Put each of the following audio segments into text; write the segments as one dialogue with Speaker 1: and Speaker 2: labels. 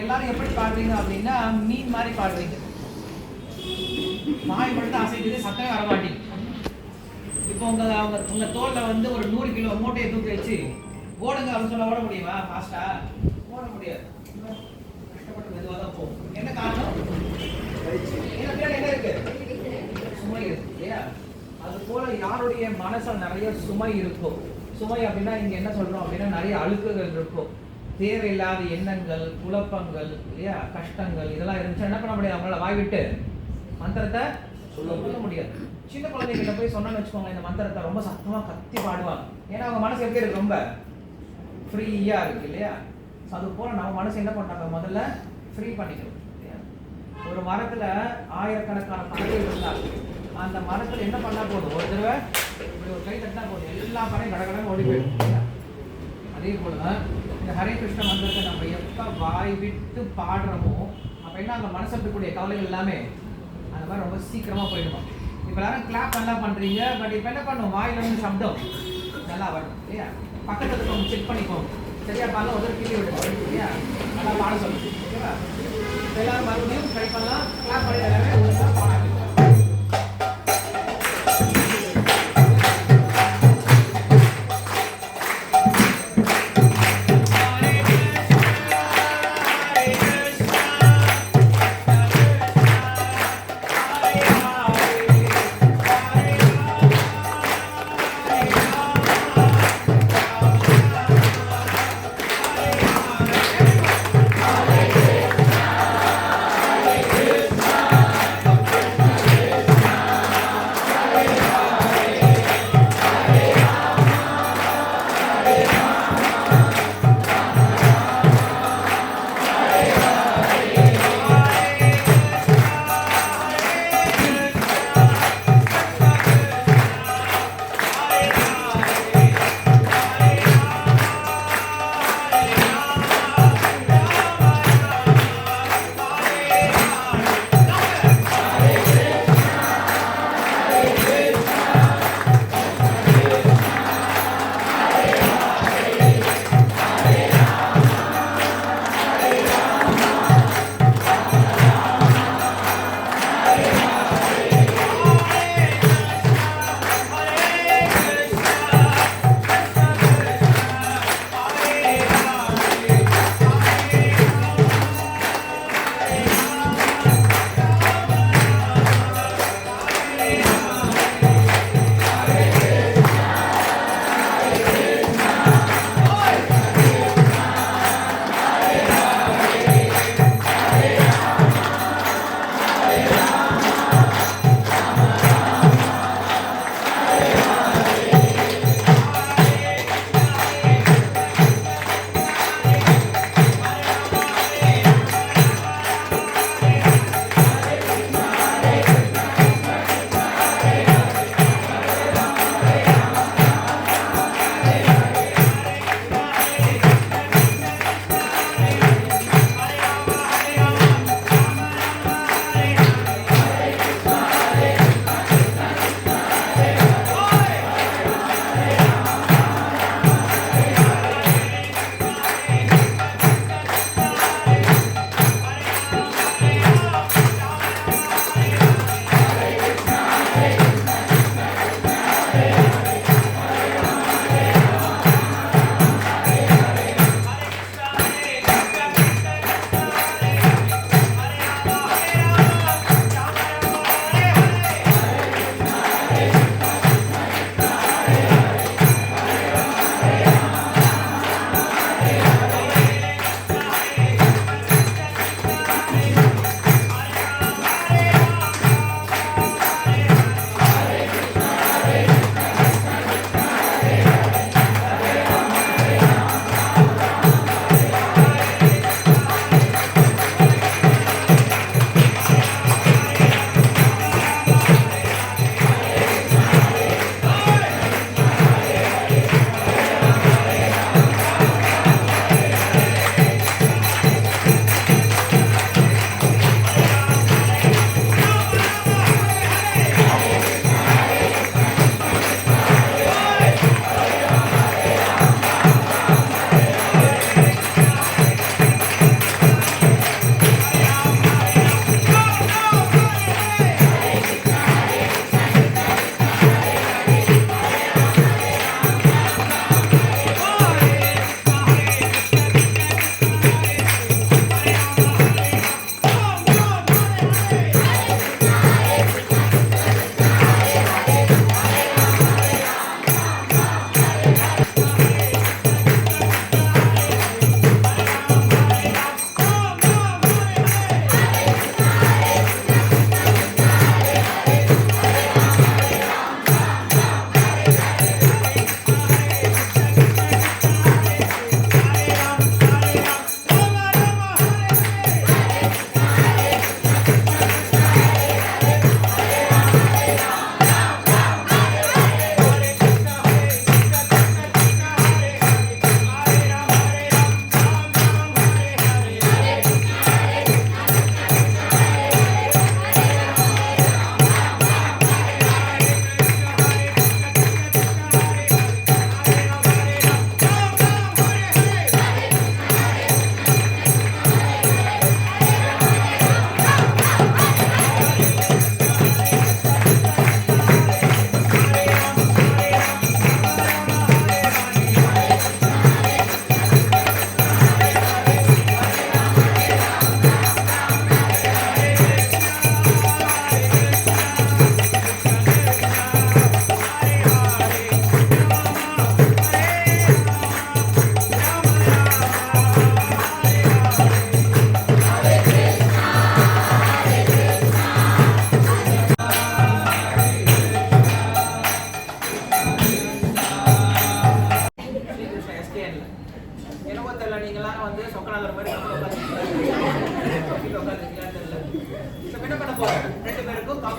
Speaker 1: எல்லாரும் எப்படி பாடுறீங்க அப்படின்னா மீன் மாதிரி பாடுறீங்க. வாய் மட்டும் அசைக்குது, சத்தமே வர மாட்டேங்குது. இப்போ உங்க தோல்ல வந்து ஒரு 100 கிலோ மூட்டையை தூக்கி வச்சு ஓடுங்க அப்படின்னு சொல்ல ஓட முடியுமா? ஃபாஸ்டா ஓட முடியாது. கஷ்டப்பட்டு மெதுவாக தான் போகும். என்ன காரணம்? என்ன இருக்கு? சுமை இருக்கு இல்லையா? அது போல யாருடைய மனசுல நிறைய சுமை இருக்கும். சுமை அப்படின்னா இங்க என்ன சொல்றோம் அப்படின்னா நிறைய அழுக்குகள் இருக்கும், தேவையில்லாத எண்ணங்கள், குழப்பங்கள் இல்லையா, கஷ்டங்கள் இதெல்லாம் இருந்துச்சு. என்ன பண்ண முடியாது? அவங்களால வாய் விட்டு மந்திரத்தை சொல்ல முடியாது. சின்ன குழந்தைகிட்ட போய் சொன்னோன்னு வச்சுக்கோங்க, இந்த மந்திரத்தை ரொம்ப சத்தமா கத்தி பாடுவாங்க. ஏன்னா அவங்க மனசு எப்படி இருக்கு? ரொம்ப ஃப்ரீயா இருக்கு இல்லையா? அது போல நம்ம மனசு என்ன பண்ணாங்க? முதல்ல ஃப்ரீ பண்ணிக்கணும் இல்லையா? ஒரு மரத்துல ஆயிரக்கணக்கான பறவைகள் இருந்தாங்க. அந்த மரத்துல என்ன பண்ணா போதும்? ஒரு தடவை இப்படி ஒரு கை தட்டினா போதும், எல்லா பறவையும் கடகடன்னு ஓடி போயிடும். அதே போலதான் இந்த ஹரே கிருஷ்ண மந்திரத்தை நம்ம எப்ப வாய் விட்டு பாடுறோமோ அப்ப என்ன, அங்க மனசுல இருக்கக்கூடிய கவலைகள் எல்லாமே அந்த மாதிரி ரொம்ப சீக்கிரமா போயிடுமா. இப்ப எல்லாரும் கிளாப் நல்லா பண்றீங்க, பட் இப்ப என்ன பண்ணும்? வாயில இருந்து சப்தம் நல்லா வரணும் இல்லையா? பக்கத்துல இருக்கவங்க செக் பண்ணிக்கோங்க, சரியா பாடலாம், ஒரு கிளி விடுங்க இல்லையா, நல்லா பாட சொல்லுங்க. ஓகேவா? எல்லாரும் மறுபடியும் ட்ரை பண்ணலாம். கிளாப் பண்ணி எல்லாமே ஒழுங்கா பாட ஆரம்பிக்கலாம்.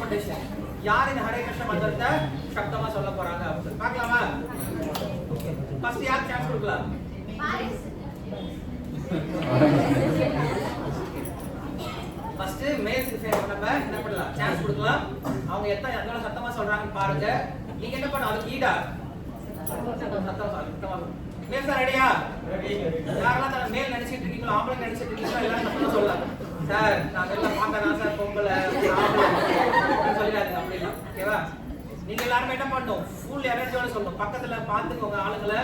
Speaker 1: காம்படிஷன். யார் இந்த ஹரே கிருஷ்ண மந்திரத்தை சத்தமா சொல்ல போறாங்க அப்படின்னு பார்க்கலாமா? ஓகே, ஃபர்ஸ்ட் யார் சான்ஸ் கொடுக்கலாம்? ஃபர்ஸ்ட் மேல்ஸ் ஃபேவர் நம்ம என்ன பண்ணலாம்? சான்ஸ் கொடுக்கலாம். அவங்க எவ்வளவு சத்தமா சொல்றாங்கன்னு பாருங்க. நீங்க என்ன பண்ணணும்? அதுக்கு ஈடா சத்தமா மேல் சார் ரெடியா? யாரெல்லாம் தன மேல் நினைச்சிட்டு இருக்கீங்களோ, ஆம்பளை நினைச்சிட்டு இருக்கீங்களோ எல்லாம் சத்தமா சொல்லலாம். சார் நாங்க எல்லாம் பார்க்கறோம் சார், பொம்பளை ஆம்பளை சொல்லிடாதீங்க அப்படிலாம். ஓகேவா? நீங்க எல்லாரும் என்ன பண்ணணும்? ஃபுல் எனர்ஜியோட சொல்லணும். பக்கத்துல பாத்துக்கோங்க ஆளுங்களை.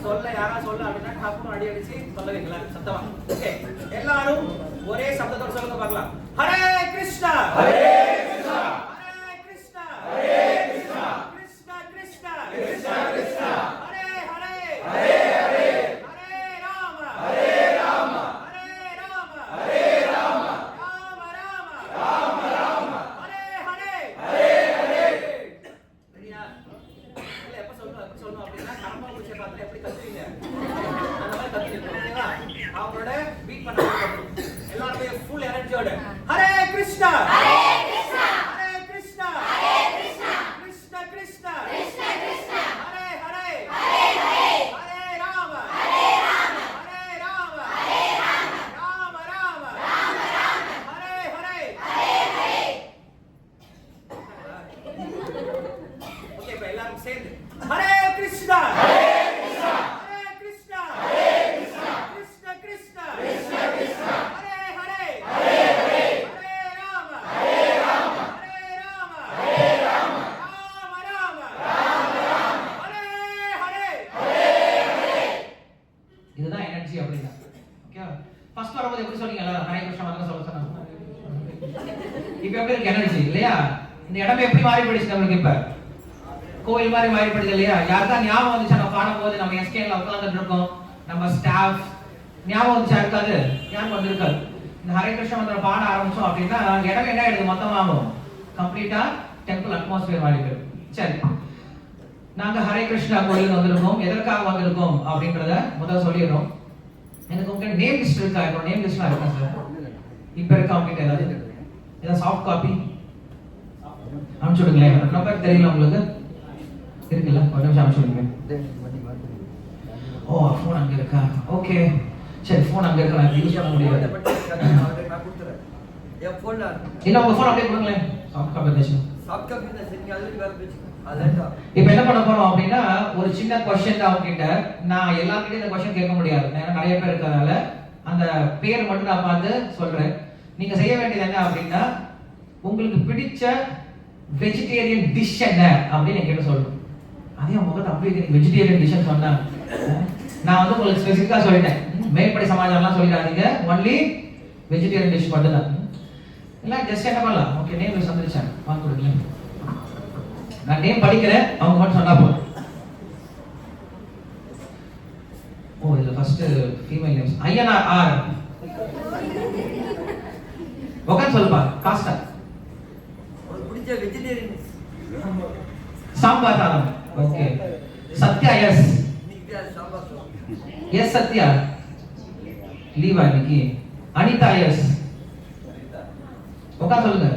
Speaker 1: சொல்ல யாரா சொல்ல அப்படின்னா டப்புனு அடி அடிச்சு சொல்ல வைக்கல சத்தமா. ஓகே, எல்லாரும் ஒரே சப்தத்தோட சொல்லுங்க பார்க்கலாம். ஹரே கிருஷ்ணா ஹரே கிருஷ்ணா ஹரே கிருஷ்ணா ஹரே கிருஷ்ணா கிருஷ்ணா கிருஷ்ணா கிருஷ்ணா கிருஷ்ணா ஹரே ஹரே ஹரே ஹரே ஹரே ராம ஹரே ராம ஹரே ராம ஹரே ராம ராம ராம ராம ராம ஹரே ஹரே ஹரே ஹரே. சரியா? இல்ல எப்ப சொல்லணும் அப்படின்னா கர்மா புடிச்ச பாத்துல எப்படி கத்துறீங்க அந்த மாதிரி கத்துறீங்க. ஓகேவா? அவங்களோட பீட் பண்ண எல்லாருமே ஃபுல் எனர்ஜியோட ஹரே கிருஷ்ணா ஹரே கிருஷ்ணா ஹரே கிருஷ்ணா ஹரே கிருஷ்ணா கிருஷ்ணா கிருஷ்ணா கிருஷ்ணா கிருஷ்ணா ஹரே ஹரே ஹரே ஹரே ஹரே ராம ஹரே ராம ஹரே ராம ஹரே ராம ராம ராம ராம ராம ஹரே ஹரே ஹரே ஹரே. ஓகே, இப்ப எல்லாரும் சேர்ந்து ஹரே கிருஷ்ணா ஹரே கிருஷ்ணா ஹரே கிருஷ்ணா ஹரே கிருஷ்ணா கிருஷ்ணா கிருஷ்ணா கிருஷ்ணா கிருஷ்ணா ஹரே ஹரே ஹரே ஹரே ஹரே ராம ஹரே ராம ஹரே ராம ஹரே ராம ராம ராம ராம ராம ஹரே ஹரே ஹரே ஹரே. இதுதான் எனர்ஜி அப்படினா. ஓகே, ஃபர்ஸ்ட் வரும்போது எப்படி சொன்னீங்க? எல்லாரும் ஹரே கிருஷ்ணா மந்திரம் சொல்ல சொன்னாங்க. இப்போ எப்படி இருக்கு எனர்ஜி இல்லையா? இந்த இடமே எப்படி மாறி போயிடுச்சு நமக்கு? இப்ப கோயில் மாதிரி மாறி போயிடுது இல்லையா? யாருக்கா ஞாபகம் வந்துச்சா? நம்ம பாடும்போது நம்ம எஸ்கேல உட்கார்ந்துட்டு இருக்கோம், நம்ம ஸ்டாஃப் ஞாபகம் வந்துச்சா? இருக்காது, ஞாபகம் வந்திருக்காது. இந்த ஹரே கிருஷ்ண மந்திரம் பாட ஆரம்பிச்சோம் அப்படின்னா இடமே என்ன ஆயிடுது? மொத்தமாகும், கம்ப்ளீட்டா டெம்பிள் அட்மாஸ்பியர் மாறி போயிடும். சரி, நாங்க ஹரே கிருஷ்ணா கோயிலுக்கு வந்திருக்கோம். எதற்காக வந்திருக்கோம் அப்படின்றத முதல்ல சொல்லிடுறோம். எனக்கு உங்க நேம் லிஸ்ட் இருக்கா? என்னோட நேம் லிஸ்ட்லாம் இருக்கா சார்? இப்ப இருக்கா உங்ககிட்ட? ஏதாவது சாஃப்ட் காப்பி அனுப்பிச்சு விடுங்களேன். நம்பர் தெரியல உங்களுக்கு? இருக்குல்ல? ஒரு நிமிஷம் அனுப்பிச்சு விடுங்க. ஓ, ஃபோன் அங்க இருக்கா? ஓகே, சரி, ஃபோன் அங்க இருக்கா, நான் யூஸ் பண்ண முடியாது. இல்ல, உங்க ஃபோன் அப்படியே கொடுங்களேன். சாஃப்ட் காப்பி இருந்துச்சு. இப்ப என்ன பண்ண போறோம் அப்படின்னா ஒரு சின்ன क्वेश्चन தான் உங்ககிட்ட. நான் எல்லார்கிட்டயும் இந்த क्वेश्चन கேட்க முடியாது, ஏன்னா நிறைய பேர் இருக்கறதால அந்த பேர் மட்டும் நான் பார்த்து சொல்றேன். நீங்க செய்ய வேண்டியது என்ன அப்படின்னா உங்களுக்கு பிடிச்ச வெஜிடேரியன் டிஷ் என்ன அப்படின்னு என்கிட்ட சொல்லணும். அதே முகத்தை அப்படியே வெஜிடேரியன் டிஷ் சொன்னா நான் வந்து உங்களுக்கு ஸ்பெசிஃபிக்கா சொல்லிட்டேன். மேற்படி சமாச்சாரம்லாம் சொல்லிடாதீங்க, ஒன்லி வெஜிடேரியன் டிஷ் மட்டும் தான். இல்ல ஜஸ்ட் என்ன பண்ணலாம்? ஓகே, நேம் லிஸ்ட் வந்துருச்சா? வாங்க கொடுங்க. நான் நேம் படிக்கிறேன், அவங்க மட்டும் சொன்னா போதும். ஓ, இதுல first female names. Ayyanar R. உட்கார்ந்து சொல்லுப்பா ஃபாஸ்டா.
Speaker 2: உங்களுக்கு பிடிச்ச வெஜிடேரியன்
Speaker 1: சாம்பார் சாதம். ஓகே. சத்யா எஸ்.
Speaker 2: சாம்பார் சாதம்.
Speaker 1: எஸ் சத்யா. லீவா இன்னைக்கு. அனிதா எஸ். உட்கார்ந்து சொல்லுங்க.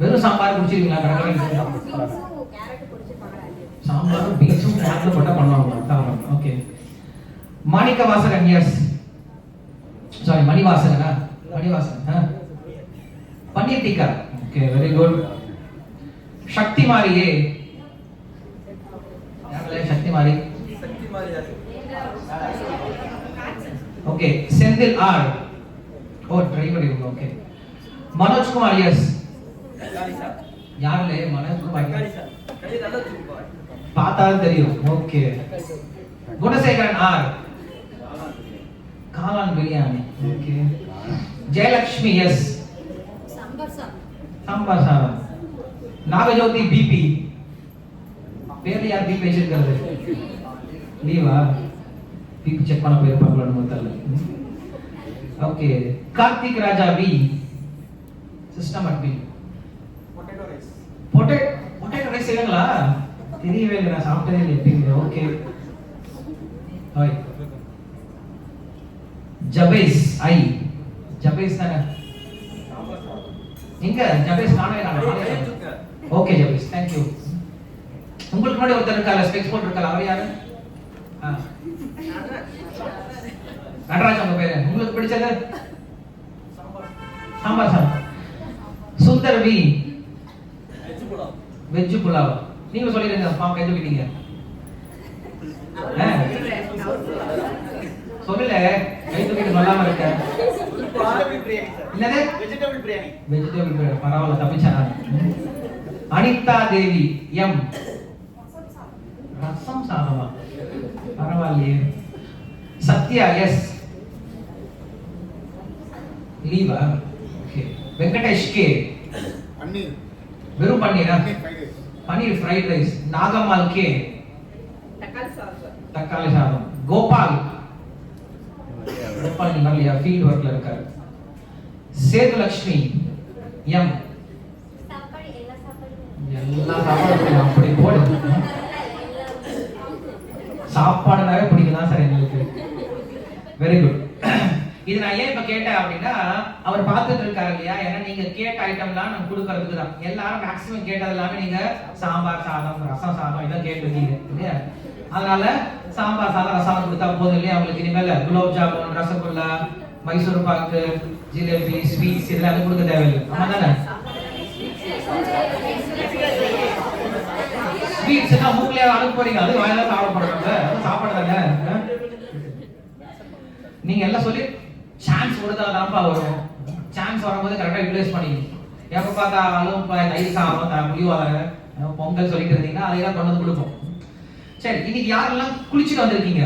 Speaker 1: வெறும் சாம்பார் குடிச்சிருக்கீங்களா? கடற்கரை சாம்பார் பீன்ஸும் கேரட்ல போட்டா பண்ணுவாங்க. Okay. Manikka Vasagan S. Sorry, மணிவாசகனா? Manivasagan. Paneer tikka. Okay, very good. Sakthi மாரியே. யாரே சக்தி மாரி?
Speaker 2: சக்தி மாரி யாரு?
Speaker 1: ஓகே. செந்தில் ஆர். ஓ, ட்ரை பண்ணிருங்க. ஓகே. மனோஜ் குமார் எஸ். யாருலே? மனோஜ் குமார்.
Speaker 2: கை நல்லா தூக்குவா.
Speaker 1: பார்த்தா தெரியும். ஓகே. குணசேகரன் ஆர். காளான் பிரியாணி. ஓகே. ஜெயலட்சுமி எஸ். சாம்பார் சாதம். நாகஜோதி பிபி. பேர்ல யார் பிபி வச்சிருக்காரு? லீவா? பிபி செக் பண்ண போயிருப்பாங்களா முதல்ல. Okay. Karthik Raja P. System admin. Potato rice. Potato rice செய்வீங்களா? தெரியவே இல்லை, நான் சாப்பிட்டதே இல்லை எப்படிங்க. Okay. Hi. Jabez I. Jabez தானே? எங்க ஜபேஸ் காணவே
Speaker 2: கையை
Speaker 1: காணோம்.
Speaker 2: தூக்குங்க.
Speaker 1: Okay Jabez, thank you. உங்களுக்கு முன்னாடி ஒருத்தர் இருக்கால, ஸ்பெக்ஸ் போட்டு இருக்கால, அவர் யாரு? நடராஜ் உங்க பேரு. உங்களுக்கு பிடிச்சது? சாம்பார் சாதம். Sundar V veg pulao. நீங்க சொல்லிருங்க, பாப்பா கை தூக்கிட்டீங்க. சொல்லல, கை தூக்கிட்டு சொல்லாம இருக்க. என்னது?
Speaker 3: வெஜிடபிள் பிரியாணி.
Speaker 1: வெஜிடபிள் பிரியாணி. பரவாயில்ல, தப்பிச்சா. அனிதா தேவி எம். ரசம் சாதமா? பரவாயில்லையே. சத்யா எஸ். லீவா? ஓகே. வெங்கடேஷ் கே.
Speaker 3: பன்னீர்.
Speaker 1: வெறும் பன்னீரா?
Speaker 3: பன்னீர் ஃப்ரைட் ரைஸ்.
Speaker 1: பன்னீர் ஃப்ரைட் ரைஸ். நாகம்மாள் கே.
Speaker 4: தக்காளி சாதம்.
Speaker 1: தக்காளி சாதம். கோபால். கோபால் நீங்க வரலையா? ஃபீல்ட் ஒர்க்ல இருக்காரு. சேதுலட்சுமி எம். எல்லா சாப்பாடும் அப்படி போடு. சாப்பாடுனாவே பிடிக்கும் சார் எங்களுக்கு. Very good. இது நான் ஏன் இப்ப கேட்டேன் அப்படின்னா, அவர் பார்த்துட்டு இருக்காரு இல்லையா, ஏன்னா நீங்க கேட்ட ஐட்டம்லாம் நான் கொடுக்கறதுக்கு தான். எல்லாரும் மேக்ஸிமம் கேட்டது எல்லாமே நீங்க சாம்பார் சாதம், ரசம் சாதம் இதான் கேட்டிருக்கீங்க இல்லையா? அதனால சாம்பார் சாதம் ரசம் கொடுத்தா போதும் இல்லையா? அவங்களுக்கு இனிமேல் குலோப் ஜாமுன், ரசகுல்லா, மைசூர் பாக்கு, ஜிலேபி, ஸ்வீட்ஸ் இதெல்லாம் அது கொடுக்க தேவையில்லை. ஆமா தானே? ஸ்வீட்ஸ் எல்லாம் மூக்கிலே அனுப்ப போறீங்க, அது வாயில சாப்பிட போறாங்க, அது சாப்பாடு தானே. நீங்க எல்லாம் சொல்லி சான்ஸ் கொடுத்தாதான்ப்பா வரும். சான்ஸ் வரும்போது கரெக்டா யூட்டிலைஸ் பண்ணிக்கணும். எப்ப பார்த்தாலும் தயிர் சாதம், புளியோதரை, பொங்கல் சொல்லிட்டு இருந்தீங்கன்னா அதையெல்லாம் கொண்டு வந்து கொடுப்போம். சரி, இன்னைக்கு யாரெல்லாம் குளிச்சுட்டு வந்திருக்கீங்க?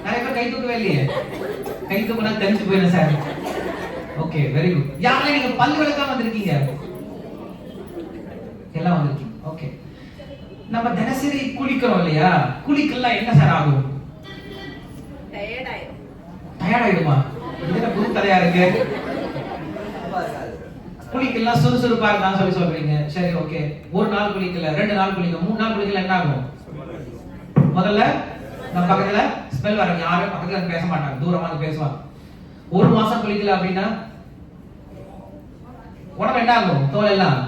Speaker 1: நிறைய பேர் கை தூக்கவே இல்லையே. கை தூக்குனா தெரிஞ்சு போயிடும் சார். Okay, very good. யாரெல்லாம் நீங்க பல்லு விளக்காம வந்திருக்கீங்க? எல்லாம் வந்திருக்கீங்க. ஓகே. நம்ம தினசரி குளிக்கிறோம் இல்லையா? குளிக்கலாம் என்ன சார் ஆகும்? டயர்ட் ஆயிடுமா? இதுல புது கதையா இருக்கு. குளிக்கலாம் சுறுசுறுப்பா இருக்கான்னு சொல்லி சொல்றீங்க. சரி, ஓகே. ஒரு நாள் குளிக்கல, 2 நாள் குளிக்கல, 3 நாள் குளிக்கல, என்ன ஆகும்? முதல்ல நம்ம பக்கத்துல ஸ்மெல் வரும். யாரும் பக்கத்துல பேச மாட்டாங்க, தூரமா வந்து பேசுவாங்க. 1 மாசம் குளிக்கல அப்படின்னா உடம்பு என்ன ஆகும்? தோல் எல்லாம்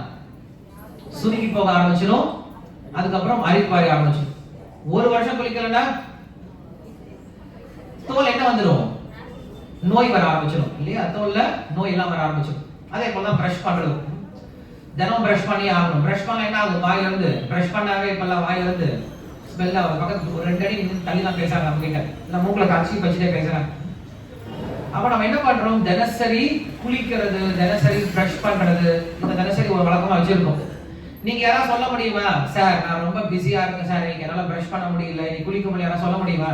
Speaker 1: சுருங்கி போக ஆரம்பிச்சிடும். அதுக்கப்புறம் அரிப்பாரி ஆரம்பிச்சிடும். 1 வருஷம் குளிக்கலன்னா தோல் என்ன வந்துடும்? நோய் வர ஆரம்பிச்சிடும் இல்லையா? தோல்ல நோய் எல்லாம் வர ஆரம்பிச்சிடும். அதே போல தான் பிரஷ் பண்றது. தினம் பிரஷ் பண்ணி ஆகணும். பிரஷ் பண்ண என்ன ஆகும்? வாயில இருந்து பிரஷ் பண்ணாவே இப்பெல்லாம் வாயில இருந்து ஸ்மெல் ஆகும். பக்கத்து ஒரு 2 அடி தள்ளி தான் பேசுறாங்க நம்ம கிட்ட, இல்ல மூக்குல கச்சி வச்சுட்டே பேசுறாங்க. அப்ப நம்ம என்ன பண்றோம்? தினசரி குளிக்கிறது, தினசரி பிரஷ் பண்றது, இந்த தினசரி ஒரு வழக்கமா வச்சிருக்கோம். நீங்க யாராவது சொல்ல முடியுமா? சார் நான் ரொம்ப பிஸியா இருக்கேன் சார், இன்னைக்கு என்னால பிரஷ் பண்ண முடியல, இன்னைக்கு குளிக்க முடியல, யாராவது சொல்ல முடியுமா?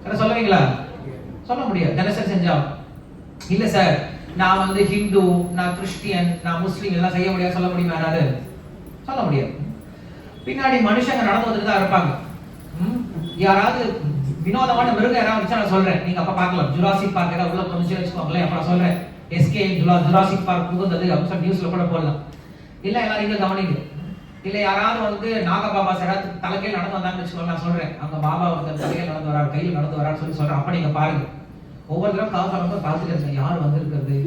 Speaker 1: யாராவது சொல்லுவீங்களா? சொல்ல முடியாது. தினசரி செஞ்சா. இல்ல சார் நான் வந்து ஹிந்து, நான் கிறிஸ்டியன், நான் முஸ்லீம், எல்லாம் செய்ய முடியாது சொல்ல முடியுமா? யாராவது சொல்ல முடியாது. பின்னாடி மனுஷங்க நடந்து வந்துட்டு தான் இருப்பாங்க. யாராவது வினோதமான மிருகம் யாராவது வச்சா நான் சொல்றேன், நீங்க அப்ப பார்க்கலாம். ஜுராசிக் பார்க் ஏதாவது உள்ள கொஞ்சம் வச்சுக்கோங்களேன், அப்ப நான் சொல்றேன் எஸ்கே ஜுராசிக் பார்க் புகுந்தது அப்படின்னு சொல்லி நியூஸ்ல கூட போடலாம். இல்ல எல்லாரும் இங்க கவனிங்க. இல்ல யாராவது வந்து நாகபாபா யாராவது தலைகையில் நடந்து வந்தாங்கன்னு வச்சுக்கோங்க, நான் சொல்றேன் அங்க பாபா வந்து தலைகையில் நடந்து வராரு, கையில் நடந்து வரான்னு சொல்லி சொல்றேன். அப்ப நீங்க பாருங்க, ஒவ்வொரு தடவை காலம் பார்த்துட்டு இருக்கேன், யார் வந்திருக்கிறது,